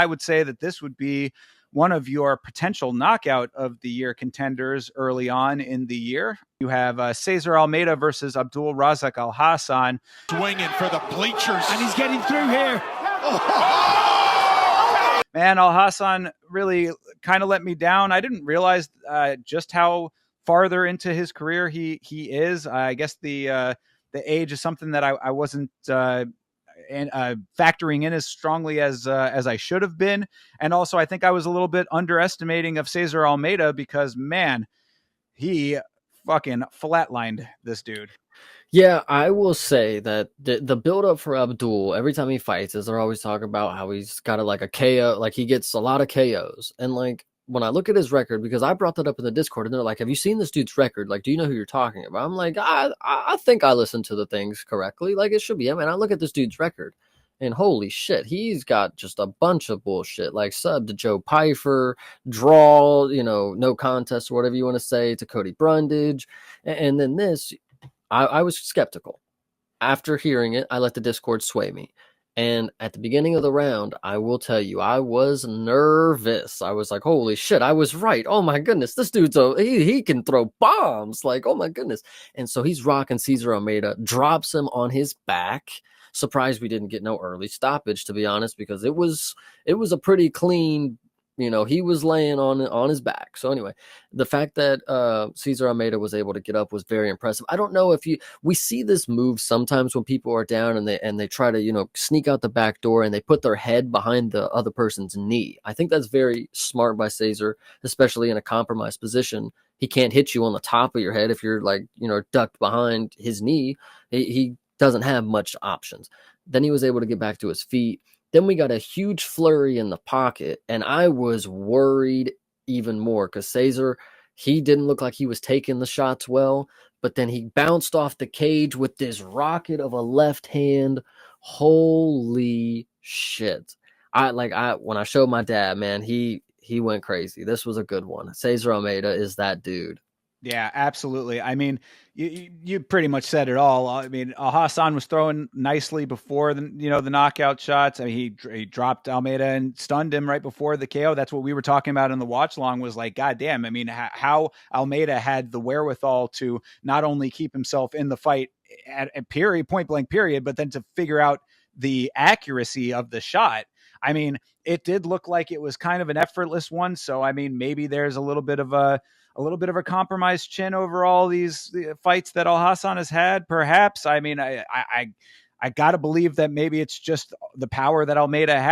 I would say that this would be one of your potential knockout of the year contenders early on in the year. You have Cesar Almeida versus Abdul Razak Alhassan. Swinging for the bleachers. And he's getting through here. Man, Alhassan really kind of let me down. I didn't realize just how farther into his career he is. I guess the age is something that I wasn't factoring in as strongly as I should have been. And also, I think I was a little bit underestimating of Cesar Almeida because, man, he fucking flatlined this dude. Yeah, I will say that the build up for Abdul every time he fights is they're always talking about how he's got like a KO, like he gets a lot of KOs. And like when I look at his record, because I brought that up in the Discord and they're like, have you seen this dude's record? Like, do you know who you're talking about? I'm like, I think I listened to the things correctly. Like it should be. I mean, I look at this dude's record and holy shit, he's got just a bunch of bullshit, like sub to Joe Pyfer, draw, no contest or whatever you want to say, to Cody Brundage. And then this, I was skeptical. After hearing it, I let the Discord sway me. And at the beginning of the round, I will tell you, I was nervous. I was like, holy shit, I was right. Oh my goodness, this dude's he can throw bombs. Like, oh my goodness. And so he's rocking Cesar Almeida, drops him on his back. Surprised we didn't get no early stoppage, to be honest, because it was a pretty clean. He was laying on his back. So anyway, the fact that Cesar Almeida was able to get up was very impressive. I don't know if we see this move sometimes when people are down and they try to, sneak out the back door and they put their head behind the other person's knee. I think that's very smart by Cesar, especially in a compromised position. He can't hit you on the top of your head if you're like, ducked behind his knee. He doesn't have much options. Then he was able to get back to his feet. Then we got a huge flurry in the pocket, and I was worried even more because Cesar, he didn't look like he was taking the shots well, but then he bounced off the cage with this rocket of a left hand. Holy shit. When I showed my dad, man, he went crazy. This was a good one. Cesar Almeida is that dude. Yeah, absolutely. I mean, you pretty much said it all. I mean, Hassan was throwing nicely before the knockout shots. I mean, he dropped Almeida and stunned him right before the KO. That's what we were talking about in the watch long was like, God damn. I mean, how Almeida had the wherewithal to not only keep himself in the fight at point blank period, but then to figure out the accuracy of the shot. I mean, it did look like it was kind of an effortless one. So, I mean, maybe there's a little bit of a compromised chin over all these fights that Alhassan has had. Perhaps. I mean, I got to believe that maybe it's just the power that Almeida has.